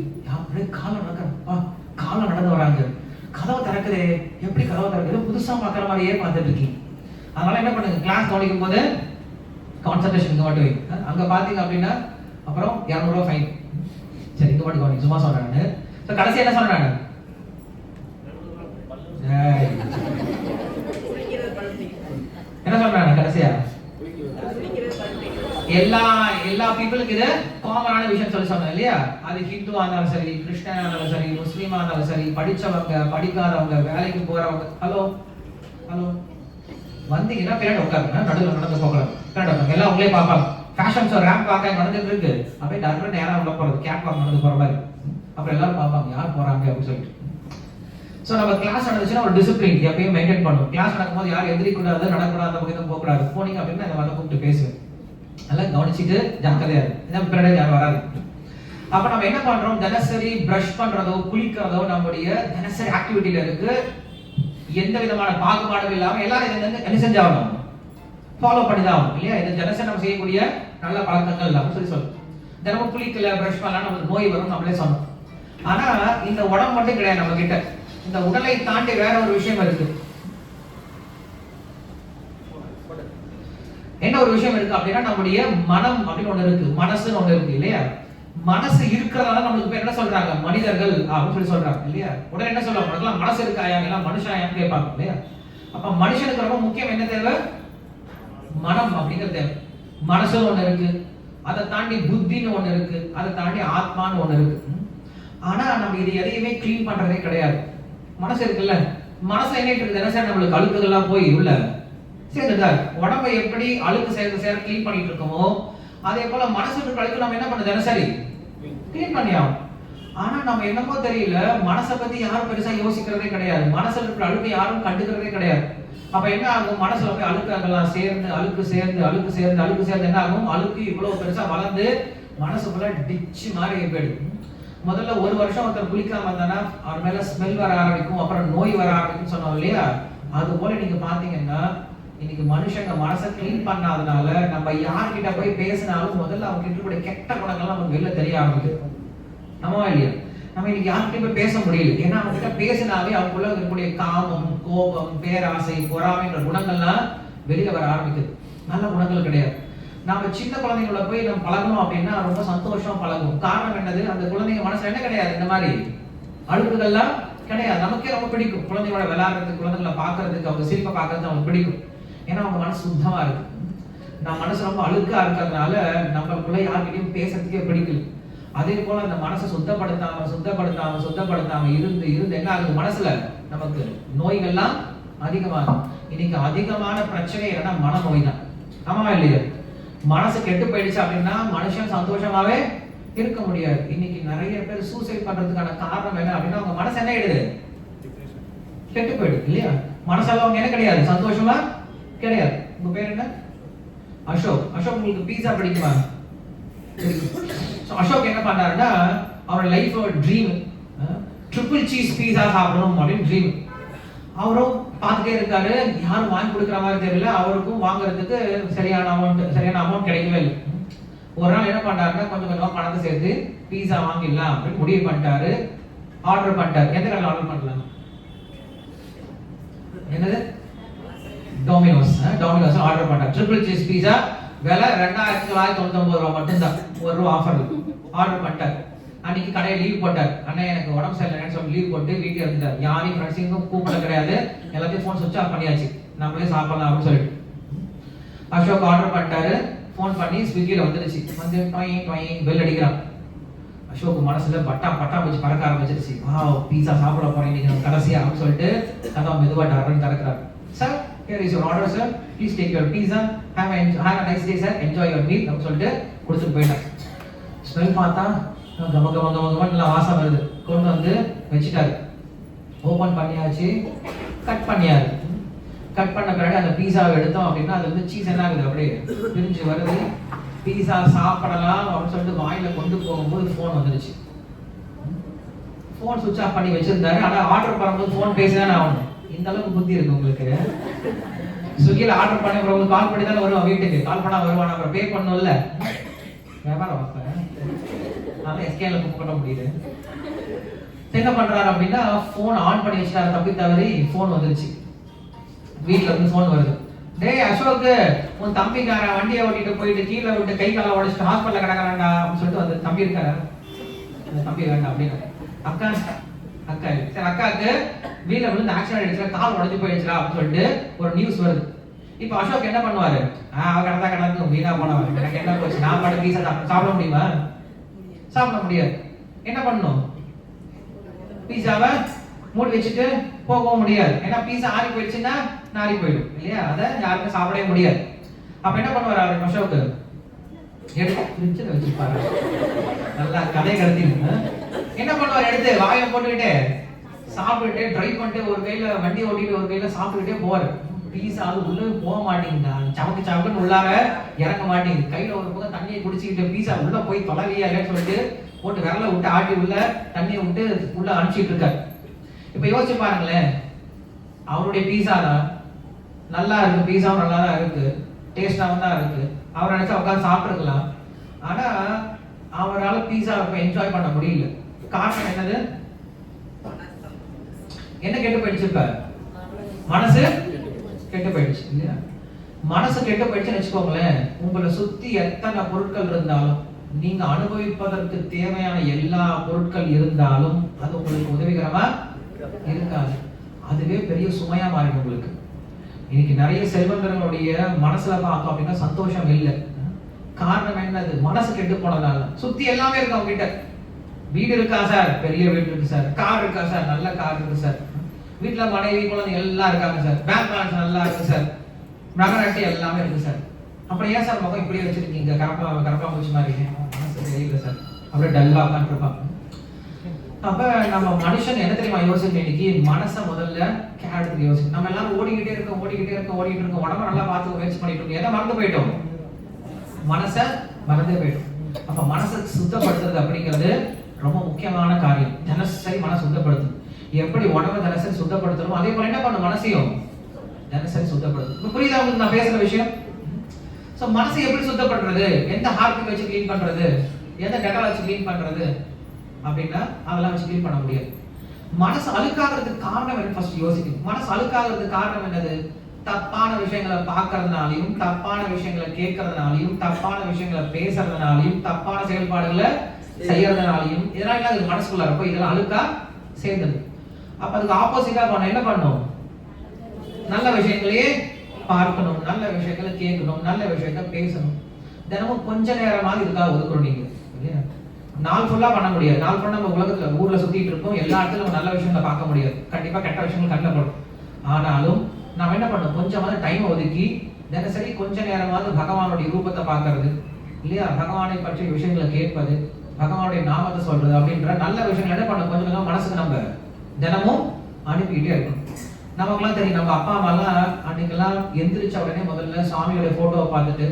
Speaker 1: காலம் நடக்கிறப்பா, காலம் நடந்து வராங்க, கதவை திறக்குது, எப்படி கதவை திறக்குது, புதுசா பார்க்குற மாதிரியே பார்த்துட்டு இருக்கீங்க. அதனால என்ன பண்ணுங்க, கிளாஸ் கவனிக்கும் போது கான்சன்ட்ரேஷன் இங்க மட்டும் வைங்க. அங்க பாத்தீங்க அப்படின்னா அப்புறம் 200 ரூபாய் ஃபைன். சரி, இங்க மட்டும் கவனிங்க, சும்மா சொல்றேன் நான். கடைசி என்ன சொல்றேன் நான்? என்ன சொல்றேன் கடைசியா? எல்லா பீப்புளுக்கு இது காமனான விஷயம் சொல்லி சொன்னேன் இல்லையா? அது ஹிந்துவா இருந்தாலும் சரி, கிறிஸ்டியனா இருந்தாலும் சரி, முஸ்லீமா இருந்தாலும் சரி, படிச்சவங்க, படிக்காதவங்க, வேலைக்கு போறவங்க. ஹலோ ஹலோ வந்தீங்கன்னா பின்னாடி உட்காருங்க, நடுவில் நடந்து போகலாம். பின்னாடி உட்காருங்க, எல்லாம் உங்களே பார்ப்பாங்க. ஃபேஷன் ஷோ ரேம்ப் வாக்க நடந்துட்டு இருக்கு, அப்படியே டர்ல நேரம் உள்ள போறது, கேட் வாக் நடந்து போற மாதிரி. அப்புறம் எல்லாரும் பார்ப்பாங்க யார் போறாங்க அப்படின்னு சொல்லிட்டு. ஸோ நம்ம கிளாஸ் நடந்துச்சுன்னா ஒரு டிசிப்ளின் எப்பயும் மெயின்டைன் பண்ணணும். கிளாஸ் நடக்கும்போது யாரும் எதிரிக்கூடாது, நடக்கூடாது, அந்த பக்கம் போகக்கூடாது. போனீங்க அப்படின்னா இந்த மாதிரி கூப்பிட்டு பேசுவேன், அதெல்லாம் கவனிச்சுட்டு ஜாக்கிரதையா இருக்கு. இதான் பின்னாடி யாரும் வராது. அப்ப நம்ம என்ன பண்றோம்? தினசரி பிரஷ் பண்றதோ குளிக்கிறதோ நம்முடைய தினசரி ஆக்டிவிட்டியில இருக்கு. எந்த விதமான பாகுபாடும் இல்லாம எல்லாரும் என்ன செஞ்சாகணும்? ஃபாலோ பண்ணிதான் ஆகும் இல்லையா? இது தினசரி நம்ம செய்யக்கூடிய நல்ல பழக்கங்கள் அப்படின்னு சொல்லி சொல்லுவோம். தினமும் குளிக்கல, பிரஷ் பண்ணலாம், நமக்கு நோய் வரும் நம்மளே சொன்னோம். ஆனா இந்த உடம்பு மட்டும் கிடையாது நம்ம கிட்ட. இந்த உடலை தாண்டி வேற ஒரு விஷயம் இருக்கு. என்ன ஒரு விஷயம் இருக்கு அப்படின்னா நம்முடைய மனம் அப்படின்னு ஒண்ணு இருக்கு, மனசுன்னு ஒண்ணு இருக்கு இல்லையா? மனசு இருக்கிறதால நம்மளுக்கு பேர் என்ன சொல்றாங்க? மனிதர்கள் அப்படின்னு சொல்றாங்க இல்லையா? உடனே என்ன சொல்றாங்க? உனக்கு மனசு இருக்காயா, எல்லாம் மனுஷனாயான்னு கேட்பாங்க இல்லையா? அப்ப மனுஷனுக்கு ரொம்ப முக்கியம் என்ன தேவை? மனம் அப்படிங்கிற தேவை. மனசுன்னு ஒண்ணு இருக்கு, அதை தாண்டி புத்தின்னு ஒண்ணு இருக்கு, அதை தாண்டி ஆத்மான்னு ஒண்ணு இருக்கு. ஆனா நம்ம இது எதையுமே கிளீன் பண்றதே கிடையாது. மனசு இருக்குல்ல, மனசு என்ன இருக்குது? என்ன சார் நம்மளுக்கு அழுக்குகள்லாம் போய் உள்ள சேர்ந்துதா? உடம்பை எப்படி அழுக்கு சேர கிளீன் பண்ணிட்டு இருக்கோமோ அதே போல மனசுக்கு அழுக்கு நம்ம என்ன பண்ணுது? தினசரி கிளீன் பண்ணியாகும். ஆனா நம்ம என்னமோ தெரியல, மனசை பத்தி யாரும் பெருசா யோசிக்கிறதே கிடையாது. மனசுல இருக்கிற அழுக்கு யாரும் கண்டுக்கிறதே கிடையாது. அப்ப என்ன ஆகும்? மனசுல போய் அழுக்குகள்லாம் சேர்ந்து அழுக்கு சேர்ந்து என்ன ஆகும்? அழுக்கு இவ்வளவு பெருசா வளர்ந்து மனசுக்குள்ள டிச்சு மாதிரி போயிடும். முதல்ல ஒரு வருஷம் ஒருத்தர் குளிக்காம இருந்தானா அவர் மேல ஸ்மெல் வர ஆரம்பிக்கும், அப்புறம் நோய் வர ஆரம்பிக்கும் சொன்னோம் இல்லையா? அது போல நீங்க பாத்தீங்கன்னா இன்னைக்கு மனுஷங்க மனசை கிளீன் பண்ணாதனால நம்ம யார்கிட்ட போய் பேசினாலும் முதல்ல அவங்க கிட்ட கூட கெட்ட குணங்கள்லாம் நமக்கு வெளில தெரிய ஆரம்பிக்குது. ஆமாவா இல்லையா? நம்ம இன்னைக்கு யார்கிட்ட போய் பேச முடியல. ஏன்னா அவங்க கிட்ட பேசினாவே அவங்களுக்குள்ள இருக்கக்கூடிய காமம், கோபம், பேராசை, பொறாமைன்ற குணங்கள்லாம் வெளியில வர ஆரம்பிக்குது. நல்ல குணங்கள் கிடையாது. நாம சின்ன குழந்தைங்கள போய் நம்ம பழகணும் அப்படின்னா ரொம்ப சந்தோஷம் பழகும். காரணம் என்னது? அந்த குழந்தைங்க மனசுல என்ன கிடையாது? இந்த மாதிரி அழுக்குகள்லாம் கிடையாது. நமக்கே ரொம்ப பிடிக்கும் குழந்தைங்களோட விளையாடுறதுக்கு, குழந்தைங்களை பார்க்கறதுக்கு, அவங்க சிரிப்பை பார்க்கறதுக்கு அவங்களுக்கு பிடிக்கும். ஏன்னா அவங்க மனசு சுத்தமா இருக்கு. நம்ம மனசு ரொம்ப அழுக்கா இருக்கிறதுனால நம்மளுக்குள்ள யார்கிட்டயும் பேசுறதுக்கே பிடிக்கல. அதே போல அந்த மனசை சுத்தப்படுத்தாம இருந்து என்ன ஆகுது? மனசுல நமக்கு நோய்கள்லாம் அதிகமாகும். இன்னைக்கு அதிகமான பிரச்சனை என்னன்னா மனநோய் தான். ஆமாவா இல்லையா? மனசு கெட்டு போயிடுச்சு அப்படின்னா மனுஷன் சந்தோஷமாவே இருக்க முடியாது. இன்னைக்கு நிறைய பேர் சூசைட் பண்றதுக்கான காரணம் என்ன அப்படின்னா அவங்க மனசு என்ன ஆயிடுது? கெட்டு போயிடுது இல்லையா? மனசால அவங்க என்ன கிடையாது? சந்தோஷமா கிடையாது. உங்க பேர் என்ன? அசோக். அசோக் உங்களுக்கு பீஸா பிடிக்குமா? அசோக் என்ன பண்ணாருன்னா அவரோட லைஃபோட ட்ரீம் ட்ரிபிள் சீஸ் பீஸா சாப்பிடணும் அப்படின்னு ட்ரீம். அவரும் பார்த்துட்டே இருக்காரு, யாரும் வாங்கி கொடுக்குற மாதிரி தெரியல. அவருக்கும் வாங்குறதுக்கு சரியான அமௌண்ட் கிடைக்கவே இல்லை. ஒரு நாள் என்ன பண்ணாருன்னா கொஞ்சம் கொஞ்சமா பணத்தை சேர்த்து பீஸா வாங்கிடலாம் அப்படின்னு முடிவு பண்ணிட்டாரு. ஆர்டர் பண்ணிட்டாரு. எந்த கடையில் ஆர்டர் பண்ணலாம்? என்னது? டொமினோஸ் ஆர்டர் பண்ணார். ட்ரிபிள் சீஸ் பீஸா விலை 2999 ரூபாய் மட்டும்தான். ₹1 ஆஃபர் ஆர்டர் பண்ணிட்டார். அன்னைக்கு கடையை லீவ் போட்டார். அண்ணா எனக்கு உடம்பு சரியில்லைன்னு சொல்லி லீவ் போட்டு வீட்டுக்கு இருந்துட்டார். யாரையும் ஃப்ரெண்ட்ஸையும் கூப்பிட கிடையாது. எல்லாத்தையும் ஃபோன் சுவிட்ச் ஆஃப் பண்ணியாச்சு. நம்மளே சாப்பிடலாம் அப்படின்னு சொல்லிட்டு அசோக் ஆர்டர் பண்ணிட்டாரு. ஃபோன் பண்ணி ஸ்விக்கியில் வந்துடுச்சு. வந்து பெல் அடிக்கிறான். அசோக் மனசுல பட்டா வச்சு பறக்க ஆரம்பிச்சிருச்சு. பீஸா சாப்பிட போறேன் இன்னைக்கு கடைசியா அப்படின்னு சொல்லிட்டு கதவை மெதுவா டர்ன்னு திறக்கிறார். Sir, here is your order sir, please take your pizza, have a nice day sir, enjoy your meal அப்படி சொல்லிட்டு கொடுத்துட்டு போயிட்டார். ஸ்மெல் பார்த்தா கம நல்லா வாசம் வருது. கொண்டு வந்து வச்சுட்டாரு. ஓபன் பண்ணியாச்சு, கட் பண்ணியாரு. கட் பண்ண பிறகு அந்த பீஸாவை எடுத்தோம் அப்படின்னா அது வந்து சீஸ் என்ன ஆகுது? அப்படியே பிரிஞ்சு வருது. பீஸா சாப்பிடலாம் அப்படின்னு சொல்லிட்டு வாயில கொண்டு போகும்போது ஃபோன் வந்துருச்சு. ஃபோன் சுவிட்ச் ஆஃப் பண்ணி வச்சிருந்தாரு. ஆனா ஆர்டர் பண்ணும்போது ஃபோன் பேசிதானே ஆகணும். இந்த அளவுக்கு புத்தி இருக்கு உங்களுக்கு. ஸ்விக்கியில் ஆர்டர் பண்ணி உங்களுக்கு கால் பண்ணி தானே வருவான் வீட்டுக்கு. கால் பண்ணா வருவான், அப்புறம் பே பண்ணணும்ல. வியாபாரம் அதனால எஸ்கேல புக் பண்ண முடியுது. என்ன பண்றாரு அப்படின்னா ஃபோன் ஆன் பண்ணி வச்சுட்டாரு. தப்பி தவறி ஃபோன் வந்துருச்சு. வீட்டுல இருந்து ஃபோன் வருது. டேய் அசோக், உன் தம்பிக்காரன் வண்டியை ஓட்டிட்டு போயிட்டு கீழே விட்டு கை காலை உடைச்சிட்டு ஹாஸ்பிட்டல்ல கிடக்குறான்டா அப்படின்னு சொல்லிட்டு வந்து தம்பி இருக்காரு. அந்த தம்பி வேண்டாம் அப்படின்னு அக்கா சரி அக்காவுக்கு வீட்டுல விழுந்து ஆக்சிடென்ட் ஆயிடுச்சுல, கால் உடஞ்சு போயிடுச்சுடா அப்படின்னு சொல்லிட்டு ஒரு நியூஸ் வருது. இப்ப அசோக் என்ன பண்ணுவாரு? அவ கடந்து வீணா போனவன், எனக்கு என்ன போச்சு, நான் பாட்டு பீஸா சாப்பிட முடியுமா? சாப்பிட முடியாது. என்ன பண்ணணும்? பீஸாவை மூடி வச்சுட்டு போகவும் முடியாது. ஏன்னா பீஸா ஆறி போயிடுச்சுன்னா நாரி போயிடும் இல்லையா? அதை யாருக்கும் சாப்பிடவே முடியாது. அப்ப என்ன பண்ணுவாரு அவரு அசோக்கு? எடுத்து ஃப்ரிட்ஜில் வச்சுப்பாரு. நல்லா கதை கடத்தின்னு என்ன பண்ணுவார்? எடுத்து வாயில போட்டுக்கிட்டே சாப்பிட்டுட்டு ட்ரைவ் பண்ணிட்டு ஒரு கையில வண்டி ஓட்டிட்டு ஒரு கையில சாப்பிட்டுக்கிட்டே போவாரு. பீஸா அது உள்ள போக மாட்டேங்குதா, சமக்குன்னு உள்ளார இறங்க மாட்டேங்குது. கையில ஒரு பக்கம் தண்ணியை குடிச்சுக்கிட்டு பீஸா உள்ள போய் தொலைவியா இல்லைன்னு சொல்லிட்டு போட்டு விரல விட்டு ஆட்டி உள்ள தண்ணியை விட்டு உள்ள அனுப்பிச்சிட்டு இருக்காரு. இப்ப யோசிச்சு பாருங்களேன், அவருடைய பீஸா தான் நல்லா இருக்கு, பீஸாவும் நல்லா தான் இருக்கு, டேஸ்டாவும் தான் இருக்கு. அவர் நினைச்சா உட்காந்து சாப்பிட்டுருக்கலாம். ஆனா அவரால் பீஸா என்ஜாய் பண்ண முடியல. காரணம் என்னது? என்ன கெட்டு போயிடுச்சு? இப்ப மனசு கெட்டு போயிடுச்சு இல்லையா? மனசு கெட்டு போயிடுச்சுன்னு வச்சுக்கோங்களேன், உங்களை சுத்தி எத்தனை பொருட்கள் இருந்தாலும், நீங்க அனுபவிப்பதற்கு தேவையான எல்லா பொருட்கள் இருந்தாலும் அது உங்களுக்கு உதவிகரமா இருக்காது. அதுவே பெரிய சுமையா மாறிடும் உங்களுக்கு. இன்னைக்கு நிறைய செல்வந்தர்களுடைய மனசுல பார்த்தோம் அப்படின்னா சந்தோஷம் இல்லை. காரணம் என்னது? மனசு கெட்டு போனதால. சுத்தி எல்லாமே இருக்கு அவங்க கிட்ட. வீடு இருக்கா சார்? பெரிய வீடு இருக்கு சார். கார் இருக்கா சார்? நல்ல கார் இருக்கு சார். வீட்டுல மனைவி குழந்தை எல்லாம் இருக்காங்க சார். பேங்க் பேலன்ஸ் நல்லா இருக்கு சார். நகராட்டி எல்லாமே இருக்கு சார். அப்புறம் ஏன் சார் முகம் இப்படி வச்சிருக்கீங்க? கரப்பா மூச்சு மாதிரி மனசு தெரியல சார். அப்படியே டல்லா உட்காந்துருப்பாங்க. அப்ப நம்ம மனுஷன் என்ன தெரியுமா யோசிச்சு, இன்னைக்கு மனசை முதல்ல கேர் எடுத்து யோசிச்சு. நம்ம எல்லாரும் ஓடிக்கிட்டே இருக்கோம். உடம்ப நல்லா பார்த்து முயற்சி பண்ணிட்டு இருக்கோம். எதை மறந்து போயிட்டோம்? மனசை மறந்தே போயிட்டோம். அப்ப மனசை சுத்தப்படுத்துறது அப்படிங்கிறது ரொம்ப முக்கியமான காரியம். தினசரி மனசை சுத்தப்படுத்தும். எப்படி உடம்பை தினசரி சுத்தப்படுத்தணும், அதே போல என்ன பண்ணும்? மனசையும் தினசரி சுத்தப்படுத்தும். புரியுதா உங்களுக்கு நான் பேசுற விஷயம்? சோ மனசை எப்படி சுத்தப்படுறது? எந்த ஹார்பிக் வச்சு க்ளீன் பண்றது? எந்த டெட்டால் வச்சு க்ளீன் பண்றது அப்படின்னா அதெல்லாம் வச்சு க்ளீன் பண்ண முடியாது. மனசு அழுக்காகிறதுக்கு காரணம் என்ன? ஃபர்ஸ்ட் யோசிக்கணும். மனசு அழுக்காகிறதுக்கு காரணம் என்னது? தப்பான விஷயங்களை பார்க்கறதுனாலையும், தப்பான விஷயங்களை கேட்கறதுனாலையும், தப்பான விஷயங்களை பேசுறதுனாலையும், தப்பான செயல்பாடுகளை செய்யறதுனாலையும், இதனால அது மனசுக்குள்ள இருக்கும். இதெல்லாம் அழுக்கா சேர்ந்தது. அப்ப அதுக்கு ஆப்போசிட்டா பண்ண என்ன பண்ணும்? நல்ல விஷயங்களையே பார்க்கணும், நல்ல விஷயங்களை கேட்கணும், நல்ல விஷயத்தை பேசணும். தினமும் கொஞ்ச நேரமாவது இதுக்காக ஒதுக்கணும். நீங்க இல்லையா? நாள் ஃபுல்லா பண்ண முடியாது. நாள் ஃபுல்லா நம்ம உலகத்துல ஊர்ல சுத்திட்டு இருக்கோம். எல்லா இடத்துல நம்ம நல்ல விஷயங்களை பார்க்க முடியாது. கண்டிப்பா கெட்ட விஷயங்கள் கண்ணில் படும். ஆனாலும் நம்ம என்ன பண்ணணும்? கொஞ்சமாவது டைம் ஒதுக்கி தினசரி கொஞ்ச நேரமாவது பகவானுடைய ரூபத்தை பார்க்கறது இல்லையா? பகவானை பற்றிய விஷயங்களை கேட்பது, பகவானுடைய நாமத்தை சொல்றது அப்படின்ற நல்ல விஷயங்கள் என்ன பண்ண கொஞ்சம் கொஞ்சம் மனசுக்கு நம்ம தினமும் அனுப்பிக்கிட்டே இருக்கணும். நமக்குலாம் தெரியும், நம்ம அப்பா அம்மாலாம் அன்னைக்கெல்லாம் எந்திரிச்ச உடனே முதல்ல சாமியோட போட்டோவை பார்த்துட்டு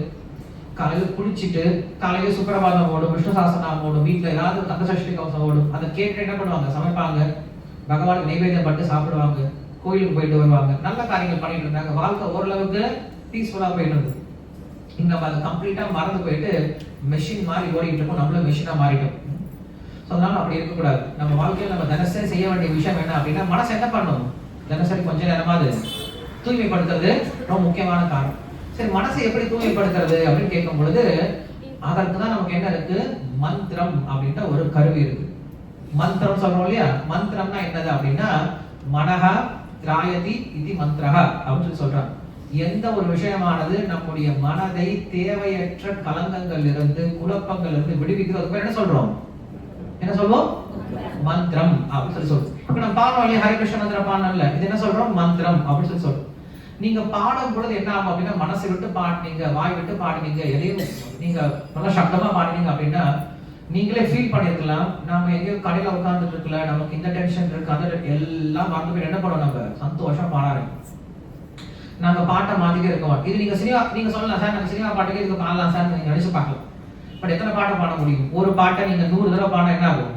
Speaker 1: காலையில குளிச்சுட்டு காலையில சுப்பிரபாதம் ஓடும், விஷ்ணு சாஸ்திரநாமம் ஓடும், வீட்டுல ஏதாவது கந்த சஷ்டி கவசம் ஓடும். அதை கேட்டு என்ன பண்ணுவாங்க? சமைப்பாங்க, பகவானுக்கு நைவேத்தியம் பட்டு சாப்பிடுவாங்க, கோயிலுக்கு போயிட்டு வருவாங்க, நல்ல காரியங்கள் பண்ணிட்டு இருந்தாங்க. வாழ்க்கை ஓரளவுக்கு பீஸ்ஃபுல்லா போயிட்டு இருந்தது. இங்க நம்ம அதை கம்ப்ளீட்டா மறந்து போயிட்டு மெஷின் மாதிரி ஓடிட்டு இருக்கோம். நம்மளும் மெஷினா மாறிட்டோம். ஸோ அதனால அப்படி இருக்கக்கூடாது. நம்ம வாழ்க்கையில் நம்ம தினசரி செய்ய வேண்டிய விஷயம் என்ன அப்படின்னா, மனசை என்ன பண்ணணும்? தினசரி கொஞ்ச நேரமாவது தூய்மைப்படுத்துறது ரொம்ப முக்கியமான காரணம். சரி, மனசை எப்படி தூய்மைப்படுத்துறது அப்படின்னு கேட்கும் பொழுது அதற்கு தான் நமக்கு என்ன இருக்கு? மந்திரம் அப்படின்ற ஒரு கருவி இருக்கு. மந்திரம் சொல்றோம் இல்லையா? மந்திரம்னா என்னது அப்படின்னா, மனஹா திராயதி இது மந்திரஹா அப்படின்னு சொல்றாங்க. எந்த ஒரு விஷயமானது நம்முடைய மனதை தேவையற்ற கலங்கங்கள் இருந்து, குழப்பங்கள் இருந்து விடுவிக்கிறது என்ன சொல்றோம்? என்ன சொல்லுவோம்? மந்திரம் அப்படின்னு சொல்றோம். இப்ப நம்ம பாடம் இல்லையா? ஹரிகிருஷ்ண மந்திரம் பாடல, இது என்ன சொல்றோம்? மந்திரம் அப்படின்னு சொல்றோம். நீங்க பாடும் பொழுது என்ன ஆகும் அப்படின்னா, மனசை விட்டு பாடுனீங்க, வாய் விட்டு பாடுனீங்க, எதையும் நீங்க நல்லா சப்தமா பாடுனீங்க அப்படின்னா நீங்களே ஃபீல் பண்ணிருக்கலாம், நாம எங்கேயோ கடையில உட்கார்ந்துட்டு இருக்கல, நமக்கு இந்த டென்ஷன் இருக்கு, அது எல்லாம் மறந்து போய் என்ன பண்ணுவோம்? நம்ம சந்தோஷம் பாடாரு. நாங்க பாட்டை மாதிரியே இருக்கோம். இது நீங்க சினிமா, நீங்க சொல்லலாம் சார் நாங்க சினிமா பாட்டுக்கு இதுக்கு பாடலாம் சார் நீங்க நினைச்சு பார்க்கலாம். பட் எத்தனை பாட்டை பாட முடியும்? ஒரு பாட்டை நீங்க 100 தடவை பாட என்ன ஆகும்?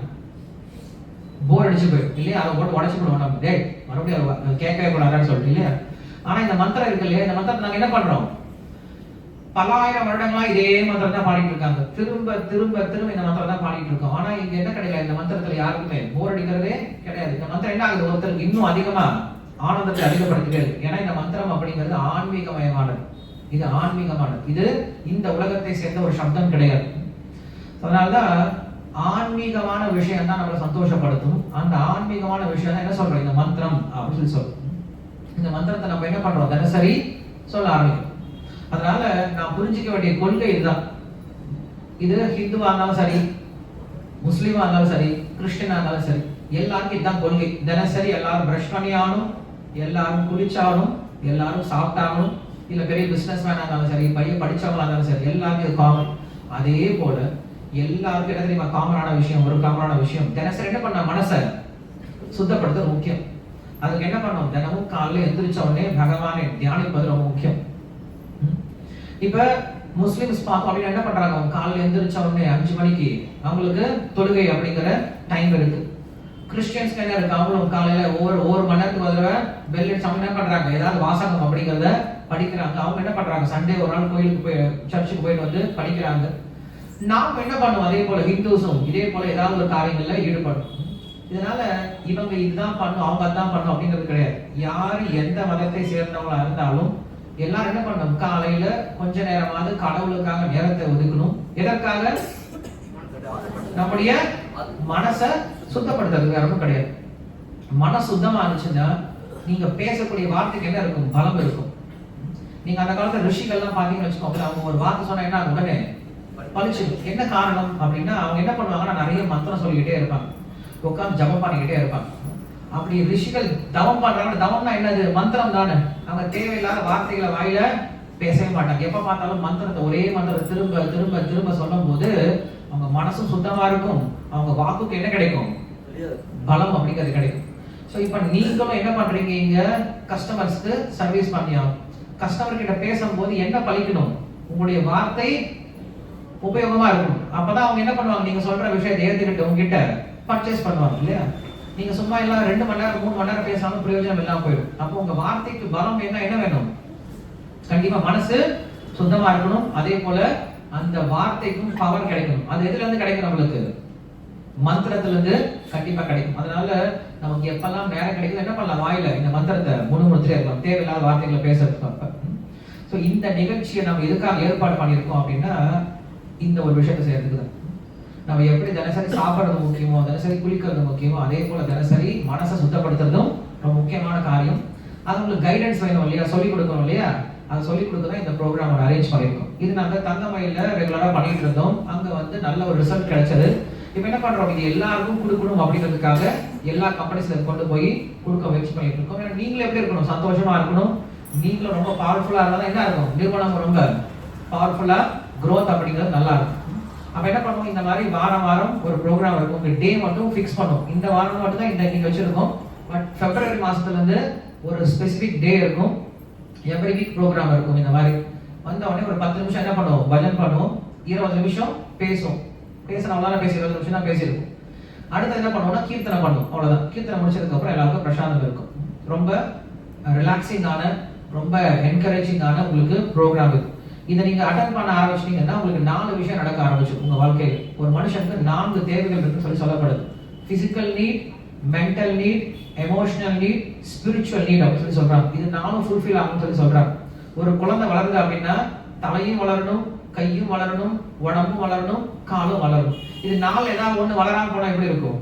Speaker 1: போர் அடிச்சு போயிடும் இல்லையா? அதை போட்டு உடச்சு போடுவோம் நம்ம. டே மறுபடியும் கேட்கவே கூடாதுன்னு சொல்லிட்டு இல்லையா? ஆனா இந்த மந்திரம் இருக்கு இல்லையா? இந்த மந்திரத்தை நாங்க என்ன பண்றோம்? பல்லாயிரம் வருடங்களா இதே மந்திரம் தான் பாடிட்டு இருக்காங்க. திரும்ப திரும்ப திரும்ப இந்த மந்திரம் தான் பாடிட்டு இருக்கோம். ஆனா இங்க என்ன கிடையாது? இந்த மந்திரத்துல யாருக்குமே போர் அடிக்கிறதே கிடையாது. இந்த மந்திரம் என்ன ஆகுது? ஒருத்தருக்கு இன்னும் அதிகமா ஆனந்தத்தை அதிகப்படுத்திட்டே இருக்கு. ஏன்னா இந்த மந்திரம் அப்படிங்கிறது ஆன்மீகமயமானது. இது ஆன்மீகமானது. இது இந்த உலகத்தை சேர்ந்த ஒரு சப்தம் கிடையாது. அதனாலதான் ஆன்மீகமான விஷயம் தான் நம்மளை சந்தோஷப்படுத்தும். அந்த ஆன்மீகமான விஷயம் தான் என்ன சொல்றோம்? இந்த மந்திரம் அப்படின்னு சொல்றோம். இந்த மந்திரத்தை நம்ம என்ன பண்றோம்? தினசரி சொல்ல ஆரம்பிக்கும். அதனால நான் புரிஞ்சிக்க வேண்டிய கொள்கை இதுதான். இது ஹிந்துவா இருந்தாலும் சரி, முஸ்லீமா இருந்தாலும் சரி, கிறிஸ்டியனா இருந்தாலும் சரி, எல்லாருக்கும் இதுதான் கொள்கை. தினசரி எல்லாரும் பிரஷ் பண்ணியாகணும், எல்லாரும் குளிச்சாகணும், எல்லாரும் சாப்பிட்டாகணும். இல்ல பெரிய பிசினஸ் மேனா இருந்தாலும் சரி, பையன் படிச்சவங்களா இருந்தாலும் சரி, எல்லாருக்கும் இது காமன். அதே போல எல்லாருக்கும் என்ன தெரியுமா காமனான விஷயம்? ஒரு காமனான விஷயம், தினசரி என்ன பண்ண? மனசை சுத்தப்படுத்துறது முக்கியம். அதுக்கு என்ன பண்ணும்? தினமும் காலையில எந்திரிச்ச உடனே பகவானை தியானிப்பது ரொம்ப முக்கியம். இப்ப முஸ்லிம்ஸ் பார்த்தோம் அப்படின்னா என்ன பண்றாங்க? அவங்க காலையில எந்திரிச்ச உடனே 5 மணிக்கு அவங்களுக்கு தொழுகை அப்படிங்கிற டைம் இருக்கு. கிறிஸ்டியன்ஸ்க்கு என்ன இருக்கு? அவங்களும் காலையில ஒவ்வொரு மணி நேரத்துக்கு ஒரு பெல் அடிச்சு அவங்க என்ன பண்றாங்க? ஏதாவது வாசகம் அப்படிங்கிறத படிக்கிறாங்க. அவங்க என்ன பண்றாங்க? சண்டே ஒரு நாள் கோயிலுக்கு போய் சர்ச்சுக்கு போயிட்டு வந்து படிக்கிறாங்க. நாம் என்ன பண்ணுவோம்? அதே போல ஹிந்துஸும் இதே போல ஏதாவது ஒரு காரியங்கள்ல ஈடுபடும். இதனால இவங்க இதுதான் பண்ணும், அவங்க அதான் பண்ணும் அப்படிங்கிறது கிடையாது. யாரு எந்த மதத்தை சேர்ந்தவங்களா இருந்தாலும் எல்லாரும் என்ன பண்ணணும்? காலையில கொஞ்ச நேரமாவது கடவுளுக்காக நேரத்தை ஒதுக்கணும். எதற்காக? நம்முடைய மனசை சுத்தப்படுத்துறதுக்கு வேற ஒன்றும் கிடையாது. மன சுத்தமா இருந்துச்சுன்னா நீங்க பேசக்கூடிய வார்த்தைக்கு என்ன இருக்கும்? பலம் இருக்கும். நீங்க அந்த காலத்துல ரிஷிகள்லாம் பாத்தீங்கன்னு வச்சுக்கோங்க, அவங்க ஒரு வார்த்தை சொன்னா என்ன உடனே பழிச்சு. என்ன காரணம் அப்படின்னா அவங்க என்ன பண்ணுவாங்கன்னா நிறைய மந்திரம் சொல்லிக்கிட்டே இருப்பாங்க, உட்காந்து ஜபம் பண்ணிக்கிட்டே இருப்பாங்க. அப்படி ரிஷிகள் தவம் பண்றாங்க. தவம்னா என்னது? மந்திரம் தானே. அவங்க தேவையில்லாத வார்த்தைகளை வாயில பேசவே மாட்டாங்க. எப்ப பார்த்தாலும் மந்திரத்தை ஒரே மந்திரத்தை திரும்ப திரும்ப திரும்ப சொல்லும் போது அவங்க மனசும் சுத்தமா இருக்கும், அவங்க வாக்குக்கு என்ன கிடைக்கும்? பலம் அப்படிங்கிறது கிடைக்கும். ஸோ இப்போ நீங்களும் என்ன பண்றீங்க? இங்க கஸ்டமர்ஸ்க்கு சர்வீஸ் பண்ணியாகும். கஸ்டமர் கிட்ட பேசும்போது என்ன பழிக்கணும்? உங்களுடைய வார்த்தை உபயோகமா இருக்கணும். அப்பதான் அவங்க என்ன பண்ணுவாங்க? நீங்க சொல்ற விஷயத்தை ஏத்துக்கிட்டு உங்ககிட்ட பர்ச்சேஸ் பண்ணுவாங்க இல்லையா? நீங்க சும்மா எல்லாம் 2 மணி நேரம் 3 மணி நேரம் பேசாம பிரயோஜனம் இல்லாம போயிடும். அப்போ உங்க வார்த்தைக்கு பலம் என்ன வேணும்? கண்டிப்பா மனசு சுத்தமா இருக்கணும். அதே போல அந்த வார்த்தைக்கும் பவர் கிடைக்கணும். அது எதுல இருந்து கிடைக்கும்? நம்மளுக்கு மந்திரத்துல இருந்து கண்டிப்பா கிடைக்கும். அதனால நமக்கு எப்பெல்லாம் நேரம் கிடைக்கும் என்ன பண்ணலாம்? வாயில இந்த மந்திரத்தை முணுமுணுத்துட்டே இருக்கலாம், தேவையில்லாத வார்த்தைகளை பேசுறதுக்கு. ஸோ இந்த நிகழ்ச்சியை நம்ம எதுக்காக ஏற்பாடு பண்ணியிருக்கோம் அப்படின்னா இந்த ஒரு விஷயத்தை செய்யறதுக்கு தான். நம்ம எப்படி தினசரி சாப்பிட்றது முக்கியமோ, தினசரி குளிக்கிறது முக்கியமோ, அதே போல தினசரி மனசை சுத்தப்படுத்துறதும் ரொம்ப முக்கியமான காரியம். அது உங்களுக்கு கைடன்ஸ் வேணும் இல்லையா? சொல்லிக் கொடுக்கணும் இல்லையா? அதை சொல்லிக் கொடுக்க தான் இந்த ப்ரோக்ராம் அரேஞ்ச் பண்ணியிருக்கோம். இது நாங்கள் தங்கமயில ரெகுலராக பண்ணிட்டு இருந்தோம். அங்கே வந்து நல்ல ஒரு ரிசல்ட் கிடைச்சது. இப்போ என்ன பண்றோம்? இது எல்லாருக்கும் கொடுக்கணும் அப்படிங்கிறதுக்காக எல்லா கம்பெனிஸ்ல கொண்டு போய் கொடுக்க முயற்சி பண்ணிட்டு இருக்கோம். ஏன்னா நீங்களும் எப்படி இருக்கணும்? சந்தோஷமா இருக்கணும். நீங்களும் ரொம்ப பவர்ஃபுல்லா இருந்தாலும் என்ன இருக்கும்? நிறுவனம் ரொம்ப பவர்ஃபுல்லா growth அப்படிங்கிறது நல்லா இருக்கும். அப்ப என்ன பண்ணுவோம்? இந்த மாதிரி வாரம் வாரம் ஒரு ப்ரோக்ராம் இருக்கும். உங்க டே மட்டும் ஃபிக்ஸ் பண்ணுவோம். இந்த வாரம் மட்டும் தான் இந்த நீங்க வச்சிருக்கோம். பட் பிப்ரவரி மாசத்துல இருந்து ஒரு ஸ்பெசிபிக் டே இருக்கும். எவ்ரி வீக் ப்ரோக்ராம் இருக்கும். இந்த மாதிரி வந்த உடனே ஒரு 10 நிமிஷம் என்ன பண்ணுவோம்? பஜன் பண்ணுவோம். 20 நிமிஷம் பேசுவோம். பேசினவங்களால பேசி 20 நிமிஷம் தான் பேசியிருக்கும். அடுத்து என்ன பண்ணுவோம்னா கீர்த்தனை பண்ணுவோம். அவ்வளவுதான். கீர்த்தனை முடிச்சதுக்கு அப்புறம் எல்லாருக்கும் பிரசாதம் இருக்கும். ரொம்ப ரிலாக்ஸிங்கான, ரொம்ப என்கரேஜிங்கான உங்களுக்கு ப்ரோக்ராம் இது. இதை நீங்க அட்டன் பண்ண ஆரம்பிச்சிட்டீங்கன்னா உங்களுக்கு 4 விஷயம் நடக்க ஆரம்பிச்சிடும் உங்க வாழ்க்கையில். ஒரு மனுஷனுக்கு 4 தேவைகள் இருக்குன்னு சொல்லப்படுது. Physical need, mental need, emotional need, spiritual need அப்படின்னு சொல்றாங்க. இது 4 ஃபுல்ஃபில் ஆகும்னு சொல்றாங்க. ஒரு குழந்தை வளருது அப்படின்னா தலையும் வளரணும், கையும் வளரணும், உடம்பும் வளரணும், காலும் வளரணும். இது 4 ஏதாவது ஒண்ணு வளராம போனா எப்படி இருக்கும்?